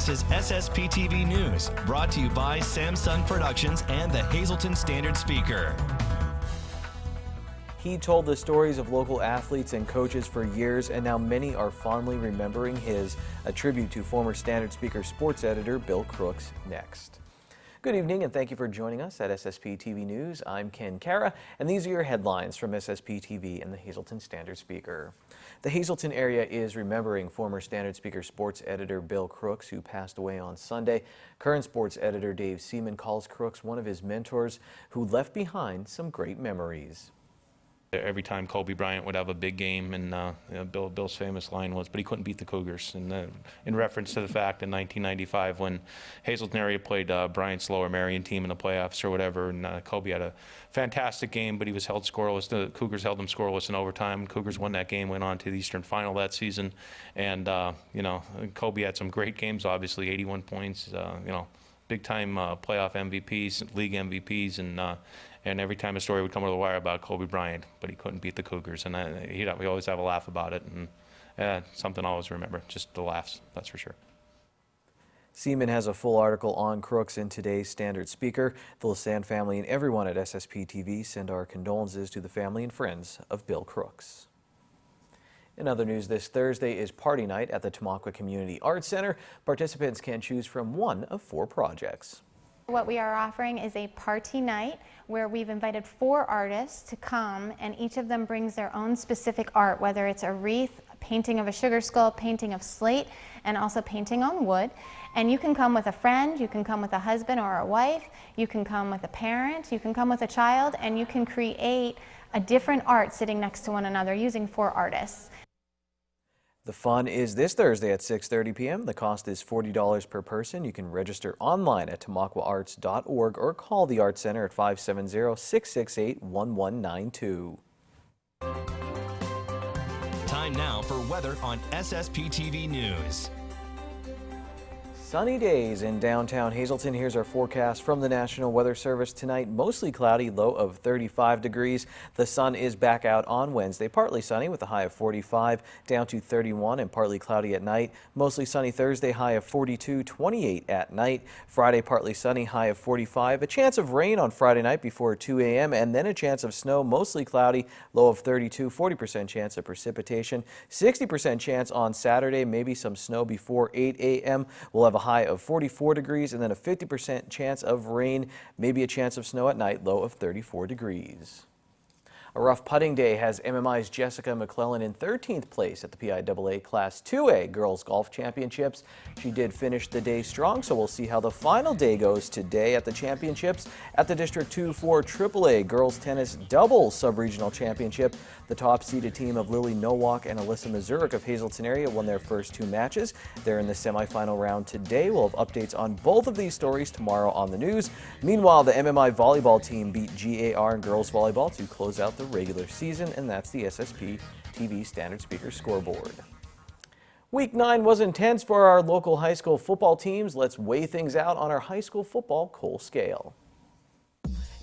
This is SSPTV News, brought to you by Samsung Productions and the Hazleton Standard Speaker. He told the stories of local athletes and coaches for years, and now many are fondly remembering his. A tribute to former Standard Speaker sports editor Bill Crooks next. Good evening and thank you for joining us at SSPTV News. I'm Ken Kara, and these are your headlines from SSPTV and the Hazleton Standard Speaker. The Hazleton area is remembering former Standard Speaker sports editor Bill Crooks, who passed away on Sunday. Current sports editor Dave Seaman calls Crooks one of his mentors who left behind some great memories. Every time Kobe Bryant would have a big game, and Bill's famous line was, but he couldn't beat the Cougars. And in reference to the fact in 1995 when Hazleton area played Bryant's lower Marion team in the playoffs or whatever, and Kobe had a fantastic game, but he was held scoreless. The Cougars held him scoreless in overtime. Cougars won that game, went on to the Eastern Final that season. And, Kobe had some great games, obviously, 81 points, big-time playoff MVPs, league MVPs, and every time a story would come over the wire about Kobe Bryant, but he couldn't beat the Cougars, and we always have a laugh about it, and something I always remember, just the laughs, that's for sure. Seaman has a full article on Crooks in today's Standard Speaker. The Lassand family and everyone at SSPTV send our condolences to the family and friends of Bill Crooks. In other news, this Thursday is party night at the Tamaqua Community Arts Center. Participants can choose from one of 4 projects. What we are offering is a party night where we've invited 4 artists to come, and each of them brings their own specific art, whether it's a wreath, a painting of a sugar skull, painting of slate, and also painting on wood. And you can come with a friend, you can come with a husband or a wife, you can come with a parent, you can come with a child, and you can create a different art sitting next to one another using 4 artists. The fun is this Thursday at 6:30 p.m. The cost is $40 per person. You can register online at tamaquaarts.org or call the Art Center at 570-668-1192. Time now for weather on SSPTV News. Sunny days in downtown Hazleton. Here's our forecast from the National Weather Service tonight. Mostly cloudy, low of 35 degrees. The sun is back out on Wednesday. Partly sunny with a high of 45, down to 31, and partly cloudy at night. Mostly sunny Thursday, high of 42, 28 at night. Friday, partly sunny, high of 45. A chance of rain on Friday night before 2 a.m. and then a chance of snow, mostly cloudy, low of 32, 40% chance of precipitation. 60% chance on Saturday, maybe some snow before 8 a.m. We'll have a high of 44 degrees and then a 50% chance of rain, maybe a chance of snow at night, low of 34 degrees. A rough putting day has MMI's Jessica McClellan in 13th place at the PIAA Class 2A Girls Golf Championships. She did finish the day strong, so we'll see how the final day goes today at the championships. At the District 2-4 AAA Girls Tennis Doubles Sub-Regional Championship, the top-seeded team of Lily Nowak and Alyssa Mazurek of Hazleton area won their first 2 matches. They're in the semifinal round today. We'll have updates on both of these stories tomorrow on the news. Meanwhile, the MMI volleyball team beat GAR in girls volleyball to close out the regular season, and that's the SSPTV Standard Speaker scoreboard. Week 9 was intense for our local high school football teams. Let's weigh things out on our high school football Cole scale.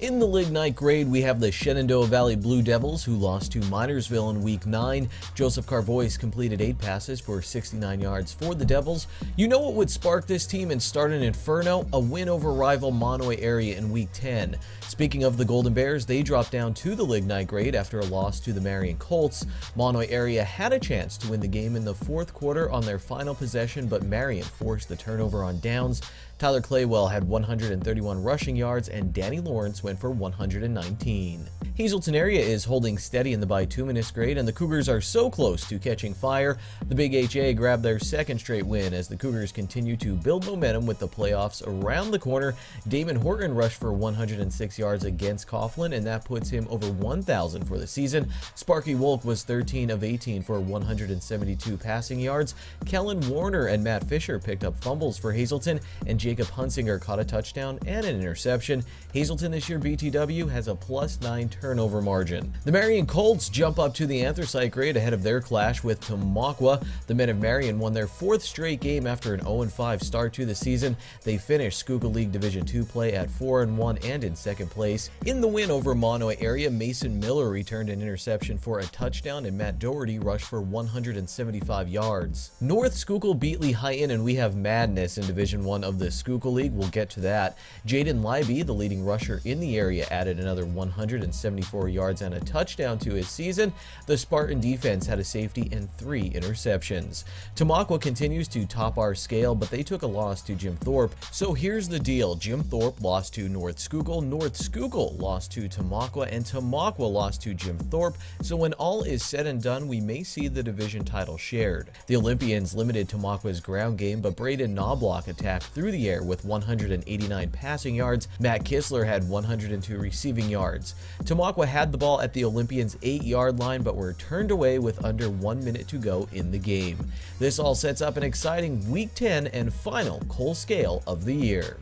In the lignite grade, we have the Shenandoah Valley Blue Devils, who lost to Minersville in Week 9. Joseph Carboys completed 8 passes for 69 yards for the Devils. You know what would spark this team and start an inferno? A win over rival Monoy area in Week 10. Speaking of the Golden Bears, they dropped down to the lignite grade after a loss to the Marion Colts. Monoy area had a chance to win the game in the 4th quarter on their final possession, but Marion forced the turnover on downs. Tyler Claywell had 131 rushing yards, and Danny Lawrence went for 119. Hazleton area is holding steady in the bituminous grade, and the Cougars are so close to catching fire. The Big HA grabbed their 2nd straight win as the Cougars continue to build momentum with the playoffs around the corner. Damon Horton rushed for 106 yards against Coughlin, and that puts him over 1,000 for the season. Sparky Wolk was 13 of 18 for 172 passing yards. Kellen Warner and Matt Fisher picked up fumbles for Hazleton, and Jacob Hunsinger caught a touchdown and an interception. Hazleton this year BTW has a +9 turnover turnover margin. The Marion Colts jump up to the anthracite grade ahead of their clash with Tamaqua. The men of Marion won their 4th straight game after an 0-5 start to the season. They finished Schuylkill League Division II play at 4-1 and in 2nd place. In the win over Monomoy area, Mason Miller returned an interception for a touchdown and Matt Doherty rushed for 175 yards. North Schuylkill beat Lehighton and we have madness in Division I of the Schuylkill League. We'll get to that. Jaden Leiby, the leading rusher in the area, added another 174 yards and a touchdown to his season. The Spartan defense had a safety and 3 interceptions. Tamaqua continues to top our scale, but they took a loss to Jim Thorpe. So here's the deal. Jim Thorpe lost to North Schuylkill, North Schuylkill lost to Tamaqua, and Tamaqua lost to Jim Thorpe. So when all is said and done, we may see the division title shared. The Olympians limited Tamaqua's ground game, but Braden Knobloch attacked through the air with 189 passing yards. Matt Kistler had 102 receiving yards. Tamaqua had the ball at the Olympians' 8-yard line, but were turned away with under 1 minute to go in the game. This all sets up an exciting Week 10 and final Cole Scale of the year.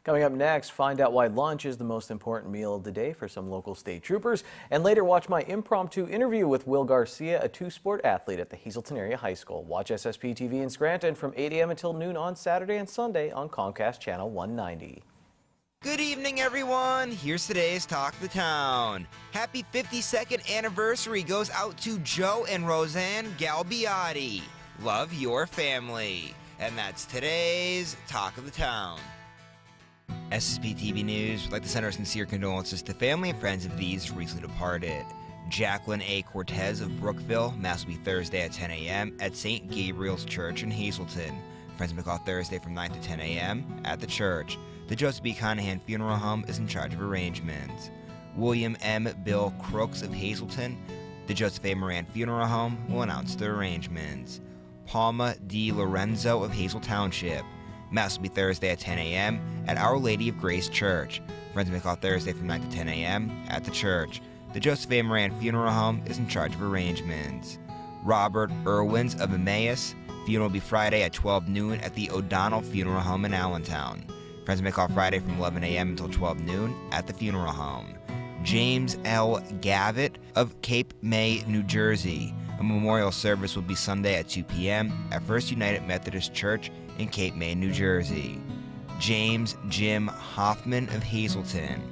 Coming up next, find out why lunch is the most important meal of the day for some local state troopers. And later, watch my impromptu interview with Will Garcia, a 2-sport athlete at the Hazelton Area High School. Watch SSPTV in Scranton from 8 a.m. until noon on Saturday and Sunday on Comcast Channel 190. Good evening, everyone. Here's today's Talk of the Town. Happy 52nd anniversary goes out to Joe and Roseanne Galbiotti. Love your family. And that's today's Talk of the Town. SSPTV News would like to send our sincere condolences to family and friends of these recently departed. Jacqueline A. Cortez of Brookville, Mass will be Thursday at 10 a.m. at St. Gabriel's Church in Hazelton. Friends may call Thursday from 9 to 10 a.m. at the church. The Joseph B. Conahan Funeral Home is in charge of arrangements. William M. Bill Crooks of Hazelton, the Joseph A. Moran Funeral Home will announce the arrangements. Palma D. Lorenzo of Hazel Township. Mass will be Thursday at 10 a.m. at Our Lady of Grace Church. Friends may call Thursday from 9 to 10 a.m. at the church. The Joseph A. Moran Funeral Home is in charge of arrangements. Robert Irwins of Emmaus. Funeral will be Friday at 12 noon at the O'Donnell Funeral Home in Allentown. Friends may call Friday from 11 a.m. until 12 noon at the funeral home. James L. Gavitt of Cape May, New Jersey. A memorial service will be Sunday at 2 p.m. at First United Methodist Church in Cape May, New Jersey. James Jim Hoffman of Hazelton.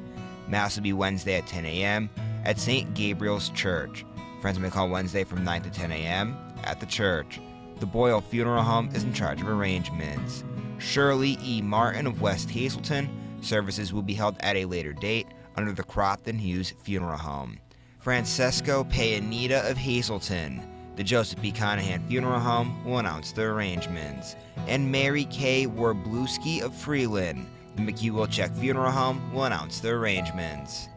Mass will be Wednesday at 10 a.m. at St. Gabriel's Church. Friends may call Wednesday from 9 to 10 a.m. at the church. The Boyle Funeral Home is in charge of arrangements. Shirley E. Martin of West Hazelton. Services will be held at a later date under the Crofton Hughes Funeral Home. Francesco Payanita of Hazelton. The Joseph B. Conahan Funeral Home will announce the arrangements. And Mary K. Warbluski of Freeland. The McHugh Wilczek Funeral Home will announce the arrangements.